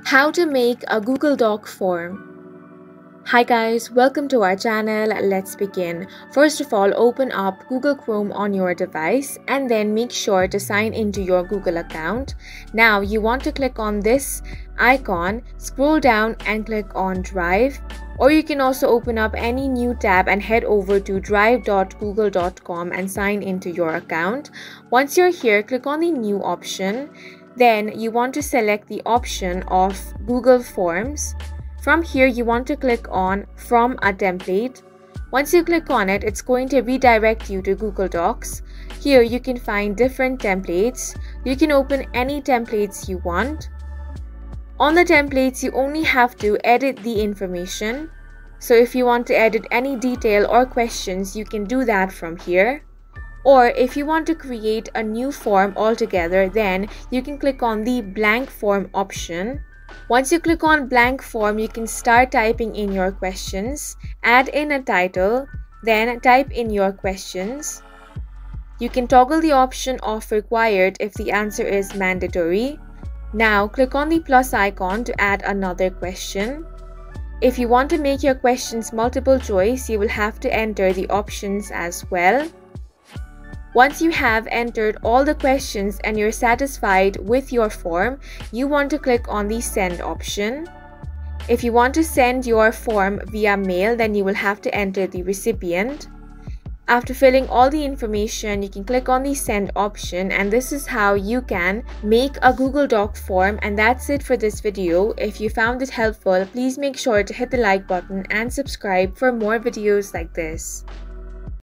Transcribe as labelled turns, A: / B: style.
A: How to make a Google Doc form. Hi guys, welcome to our channel. Let's begin. First of all, open up Google Chrome on your device and then make sure to sign into your Google account. Now you want to click on this icon, scroll down and click on Drive, or you can also open up any new tab and head over to drive.google.com and sign into your account. Once you're here, click on the new option. Then you want to select the option of Google Forms. From here, you want to click on From a Template. Once you click on it, it's going to redirect you to Google Docs. Here you can find different templates. You can open any templates you want. On the templates, you only have to edit the information. So if you want to edit any detail or questions, you can do that from here. Or if you want to create a new form altogether, then you can click on the blank form option. Once you click on blank form, you can start typing in your questions, add in a title, then type in your questions. You can toggle the option of required if the answer is mandatory. Now click on the plus icon to add another question. If you want to make your questions multiple choice, you will have to enter the options as well. Once you have entered all the questions and you're satisfied with your form, you want to click on the send option. If you want to send your form via mail, then you will have to enter the recipient. After filling all the information, you can click on the send option, and this is how you can make a Google Doc form. And that's it for this video. If you found it helpful, please make sure to hit the like button and subscribe for more videos like this.